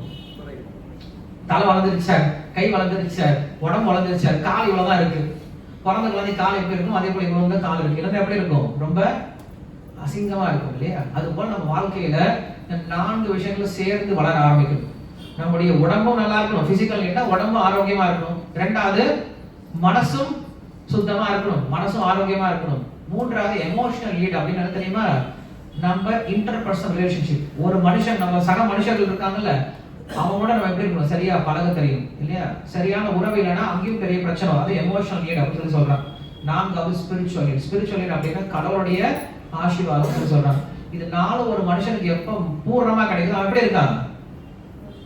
Speaker 1: தலை வளர்ந்துருச்சு, கை வளர்ந்துருச்சு, உடம்பு வளர்ந்துருச்சு, கால் இவ்வளவுதான் இருக்கு. பிறந்த குழந்தை கால் எப்படி இருக்கும்? அதே போல இவ்வளவு கால் இருக்கு. இல்லைன்னா எப்படி இருக்கும்? ரொம்ப அசிங்கமா இருக்கும் இல்லையா? அது போல நம்ம வாழ்க்கையில இந்த 4 விஷயங்களும் சேர்ந்து வளர ஆரம்பிக்கும். நம்முடைய உடம்பும் நல்லா இருக்கணும், பிசிக்கல் நீட்டா உடம்பும் ஆரோக்கியமா இருக்கணும். 2வது மனசும் சுத்தமா இருக்கணும், மனசும் ஆரோக்கியமா இருக்கணும். 3வது எமோஷனல் நீட் அப்படின்னு என்ன தெரியுமா? நம்ம இன்டர்பர்சனல் ரிலேஷன்ஷிப். ஒரு மனுஷன், நம்ம சக மனுஷர்கள் இருக்காங்கல்ல, அவங்களோட நம்ம எப்படி இருக்கணும்? சரியா பழக தெரியும் இல்லையா? சரியான உறவு இல்லைன்னா அங்கேயும் பெரிய பிரச்சனை. அது எமோஷனல் நீட் அப்படின்னு சொல்றாங்க. 4வது ஸ்பிரிச்சுவல் நீட். ஸ்பிரிச்சுவல் நீட் அப்படின்னா கடவுளுடைய ஆசீர்வாதம் சொல்றாங்க. இது 4 ஒரு மனுஷனுக்கு எப்ப பூர்ணமா கிடைக்குது அவன் எப்படி இருக்காங்க?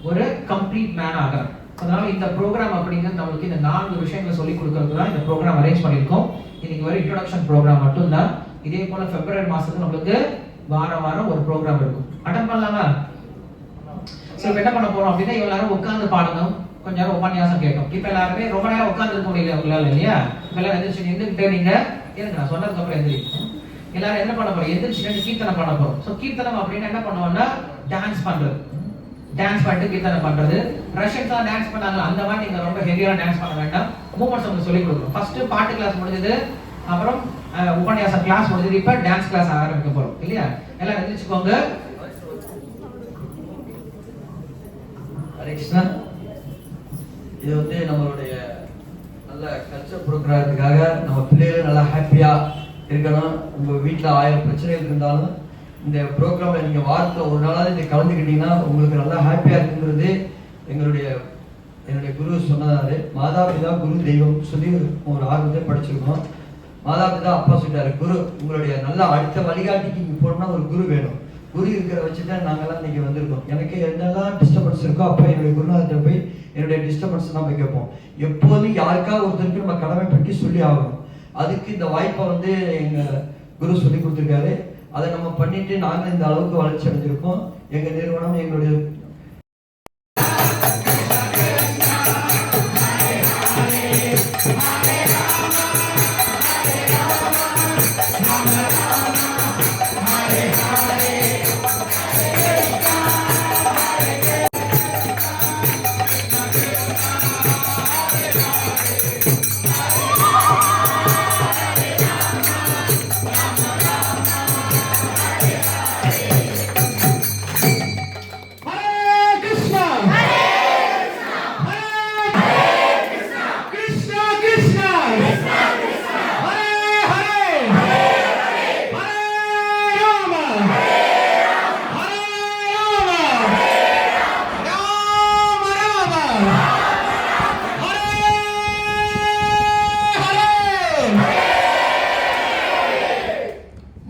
Speaker 1: ஒரு கம்ப்ளீட் மேன் ஆகிறார். அதனால இந்த ப்ரோக்ராம் அப்படிங்கிறது நம்மளுக்கு இந்த 4 விஷயங்களை சொல்லி கொடுக்கறது தான் இந்த ப்ரோக்ராம் அரேஞ்ச் பண்ணியிருக்கோம். இன்னைக்கு ஒரு இன்ட்ரோடக்ஷன் ப்ரோக்ராம் மட்டும் தான். இதே போல பிப்ரவரி மாசத்துல நம்மளுக்கு வாரம் வாரம் ஒரு ப்ரோக்ராம் இருக்கும். அட்டன் பண்ணலாமா? சரி, என்ன பண்ண போறோம் அப்படின்னா எல்லாரும் உட்கார்ந்து பாடணும், கொஞ்ச நேரம் உபன்யாசம் கேட்கும். இப்ப எல்லாருமே ரொம்ப நேரம் உட்கார்ந்து இருக்க முடியல உங்களால இல்லையா? எல்லாரும் எந்திரிச்சு நின்றுகிட்டே நீங்க எனக்கு நான் சொன்னதுக்கு அப்புறம் எந்திரிக்கும். எல்லாரும் என்ன பண்ண போறோம்? எந்திரிச்சு கீர்த்தனை பண்ண போறோம். ஸோ கீர்த்தனம் அப்படின்னா என்ன பண்ணுவோம்னா டான்ஸ் பண்றது. டான்ஸ் பண்ணிட்டு கீர்த்தனை பண்றது. ரஷ்யன்ஸ் தான் டான்ஸ் பண்ணாங்க, அந்த மாதிரி நீங்க ரொம்ப ஹெவியா டான்ஸ் பண்ண வேண்டாம். மூவ்மெண்ட்ஸ் உங்களுக்கு சொல்லி கொடுக்குறோம். ஃபர்ஸ்ட் பாட்டு கிளாஸ் முடிஞ்சது, அப்புறம் உபன்யாசம் கிளாஸ் முடிஞ்சது, இப்ப டான்ஸ் கிளாஸ் ஆரம்பிக்க போறோம் இல்லையா? எல்லாம் எந்திரிச்சுக்கோங்க.
Speaker 2: ஹரே கிருஷ்ணா. இது வந்து நம்மளுடைய நல்ல கல்ச்சர் ப்ரோக்ராமுக்காக நம்ம பிள்ளைகள் நல்லா ஹாப்பியா இருக்கணும். உங்க வீட்டில் 1000 பிரச்சனைகள் இருந்தாலும் இந்த ப்ரோக்ராம்ல நீங்க வாரத்தில் ஒரு நாளாவது இதை கலந்துக்கிட்டீங்கன்னா உங்களுக்கு நல்லா ஹாப்பியா இருக்குங்கிறது என்னுடைய குரு சொன்னதாரு. மாதா பிதா குரு தெய்வம் சொல்லி ஒரு ஆர்வத்தை படிச்சிருக்கோம். மாதா பிதா அப்பா சொல்லிட்டாரு, குரு உங்களுடைய நல்ல அடுத்த வழிகாட்டிக்கு இங்கே போனோம்னா ஒரு குரு வேணும். குரு இருக்கிற வச்சு தான் நாங்கள்லாம் இன்னைக்கு வந்திருக்கோம். எனக்கு என்னெல்லாம் டிஸ்டர்பன்ஸ் இருக்கோ அப்போ என்னுடைய குருநாதர்கிட்ட போய் என்னுடைய டிஸ்டர்பன்ஸ் தான் போய் கேட்போம். எப்போதும் யாருக்காவது ஒருத்தருக்கு நம்ம கடமை பற்றி சொல்லி ஆகணும். அதுக்கு இந்த வாய்ப்பை வந்து எங்கள் குரு சொல்லி கொடுத்துருக்காரு. அதை நம்ம பண்ணிட்டு நாங்கள் இந்த அளவுக்கு வளர்ச்சி அடைஞ்சிருக்கோம். எங்க நிறுவனம் எங்களுடைய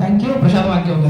Speaker 1: தேங்க்யூ. பிரசாதம் வாங்கிக்கோங்க.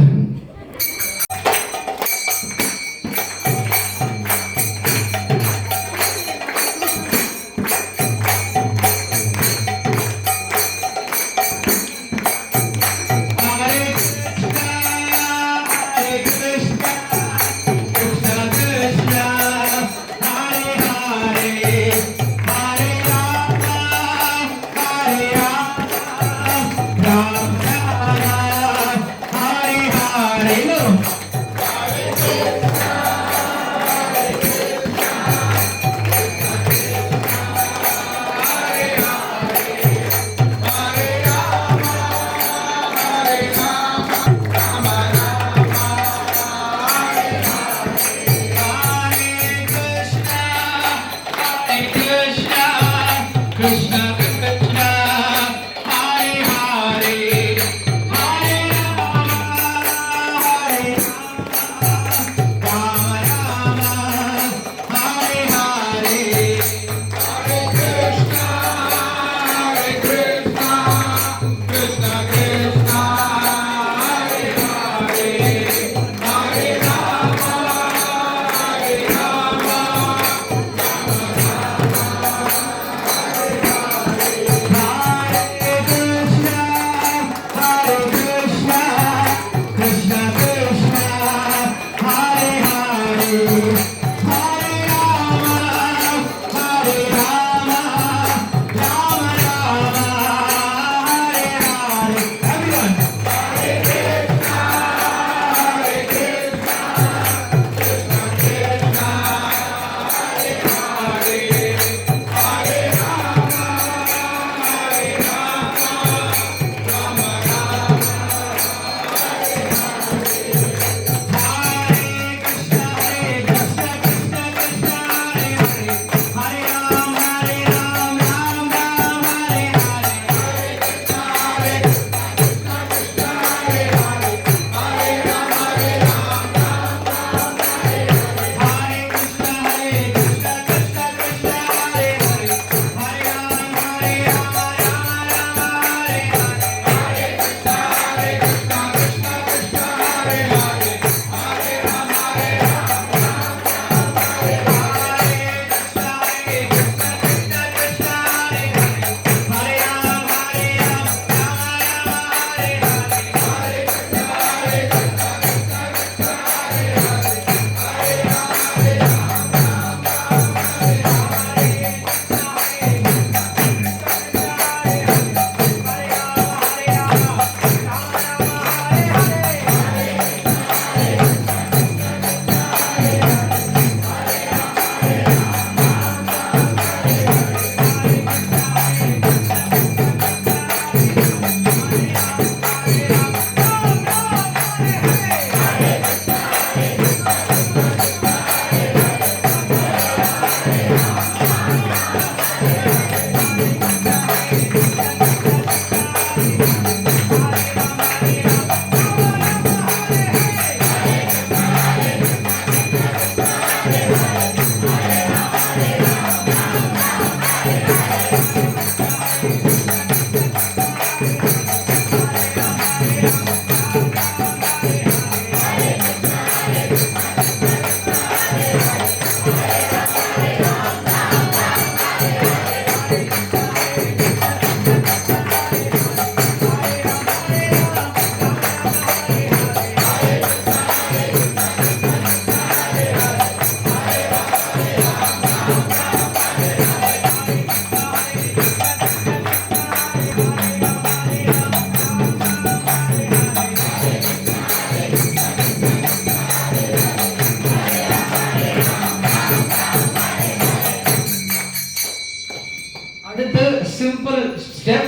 Speaker 1: simple step.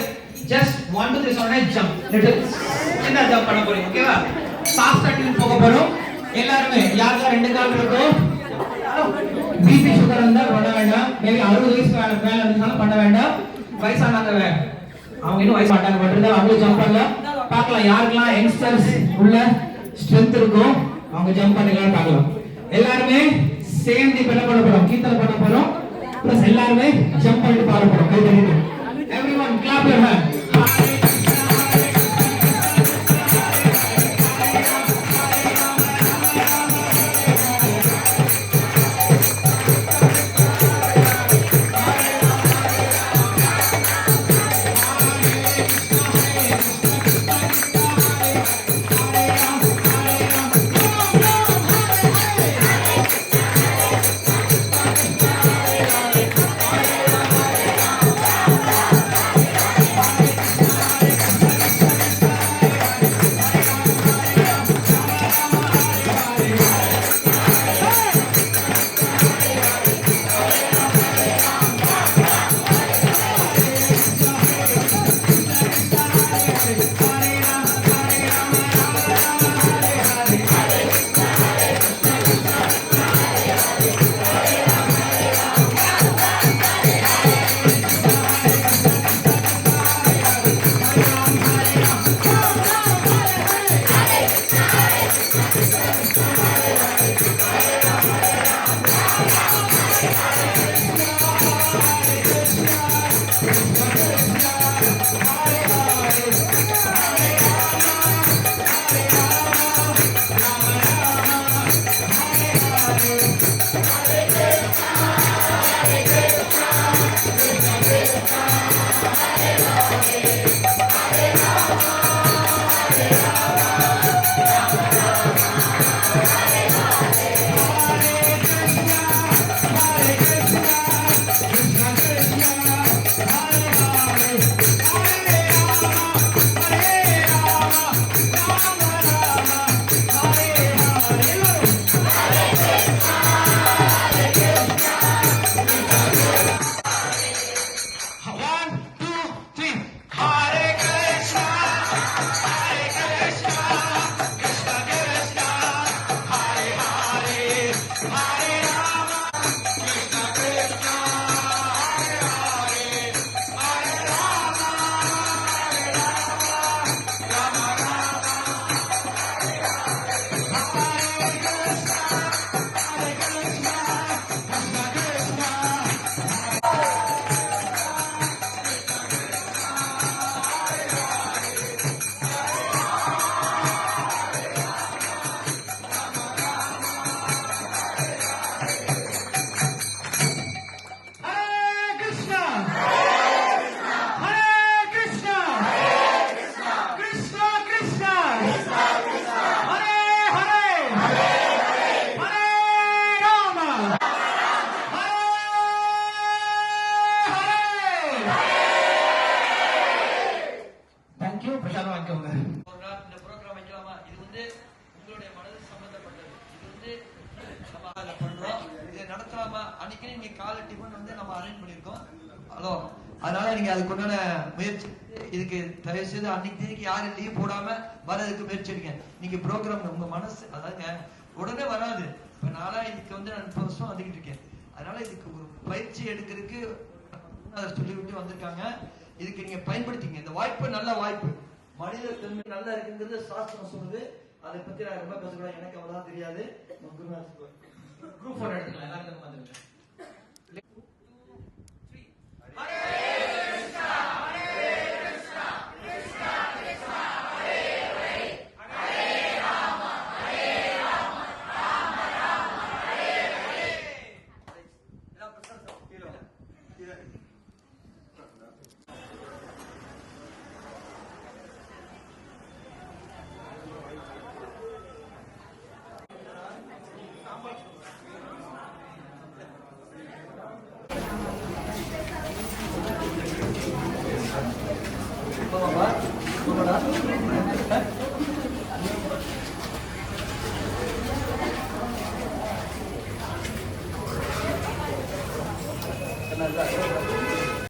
Speaker 1: Just 1 to 3 சொன்னா ஜம்ப். சின்ன ஜம்ப் பண்ண போறீங்க. ஓகேவா? ஃபாஸ்ட் டியூன் போக போறோம். எல்லாரும் யாருக்கு ரெண்டு கால் இருக்கோ? பிபி சுகர் இருந்தா பண்ண வேண்டாம். மேபி 60 வயசு மேல இருந்தாலும் பண்ண வேண்டாம். வயசானவங்க அவங்க இன்னும் வயசு மாட்டாங்க பட் இருந்தாலும் அவங்க ஜம்ப் பண்ணலாம். பார்க்கலாம் யாருக்கெல்லாம் யங்ஸ்டர்ஸ் உள்ள ஸ்ட்ரென்த் இருக்கும் அவங்க ஜம்ப் பண்ணலாம் பார்க்கலாம். எல்லாரும் சேர்ந்து இப்ப என்ன பண்ண போறோம்? கீர்த்தனை பண்ண போறோம். பிளஸ் எல்லாரும் ஜம்ப் பண்ணிட்டு பாட போறோம். கை தட்டிட்டு. Everyone clap your hand.
Speaker 2: அதனால நீங்க அதுக்குண்டான முயற்சி இதுக்கு தயவு செய்து அன்னைக்கு யாரும் லீவ் போடாம வரதுக்கு முயற்சி எடுங்க. நீங்க ப்ரோக்ராம் உங்க மனசு அதாங்க உடனே வராது. இப்ப நாளா இதுக்கு நான் 30 வருஷம் வந்துகிட்டு இருக்கேன். அதனால இதுக்கு ஒரு பயிற்சி எடுக்கிறதுக்கு அதை சொல்லிவிட்டு வந்திருக்காங்க. இதுக்கு நீங்க பயன்படுத்திங்க. இந்த வாய்ப்பு நல்ல வாய்ப்பு. மனித தன்மை நல்லா இருக்குங்கிறது சாஸ்திரம் சொல்லுது. அதை பத்தி நான் ரொம்ப பேசக்கூடாது. எனக்கு அவ்வளவுதான் தெரியாது.
Speaker 1: குரூப் போட்டோ எடுத்துக்கலாம். எல்லாரும் வந்துருங்க.
Speaker 2: Apa?